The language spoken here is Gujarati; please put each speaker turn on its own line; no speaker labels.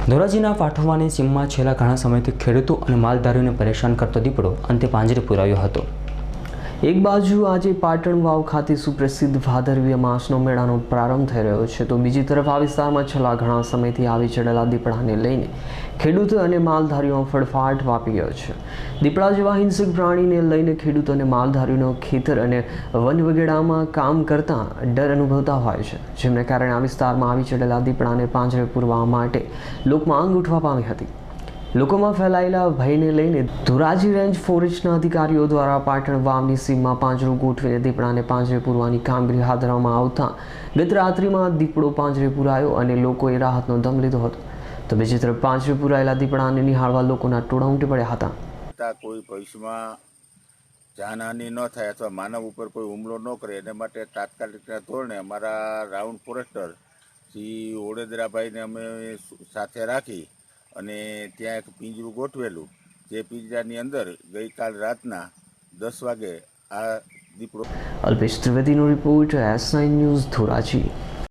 ધોરાજીના પાઠવાની સીમમાં છેલ્લા ઘણા સમયથી ખેડૂતો અને માલધારીઓને પરેશાન કરતો દીપડો અંતે પાંજરે પુરાયો હતો।
એક બાજુ આજે પાટણ વાવ ખાતે સુપ્રસિદ્ધ ભાદરવી અમાસનો મેળાનો પ્રારંભ થઈ રહ્યો છે, તો બીજી તરફ આ વિસ્તારમાં છેલ્લા ઘણા સમયથી આવી ચડેલા દીપડાને લઈને ખેડૂતો અને માલધારીઓમાં ફળફાટ વાપી ગયો છે। દીપડા જેવા હિંસક પ્રાણીને લઈને ખેડૂતો અને માલધારીઓનો ખેતર અને વન વગેરેમાં કામ કરતા ડર અનુભવતા હોય છે, જેમને કારણે આ વિસ્તારમાં આવી ચડેલા દીપડાને પાંજરે પૂરવા માટે લોકમાંગ ઉઠવા પામી હતી। લોકોમાં ફેલાયેલા ભયને લઈને ધોરાજી રેન્જ ફોરેસ્ટના અધિકારીઓ દ્વારા પાટણ વાવની સીમમાં પાંજરો ગોઠવીને દીપડાને પાંજરે પૂરવાની કામગીરી હાથ ધરવામાં આવતા ગત રાત્રિમાં દીપડો પાંજરે પૂરાયો અને લોકોએ રાહતનો દમ લીધો હતો, તો બીજી તરફ પાંજરે પૂરાયેલા દીપડાને નિહાળવા લોકોના ટોળા ઉમટી પડ્યા હતા।
કોઈ ભવિષ્યમાં જાનહાનિ ન થાય અથવા માનવ ઉપર કોઈ હુમલો ન કરે એના માટે તાત્કાલિકના ધોરણે અમારા રાઉન્ડ ફોરેસ્ટર શ્રી ઓડેદરાભાઈને અમે સાથે રાખી અને ત્યાં એક પિંજરું ગોઠવેલું, જે પિંજરાની અંદર ગઈકાલ રાતના 10 વાગે આ દીપડો।
અલ્પેશ ત્રિવેદીનો રિપોર્ટ, S9 ન્યૂઝ, ધોરાજી।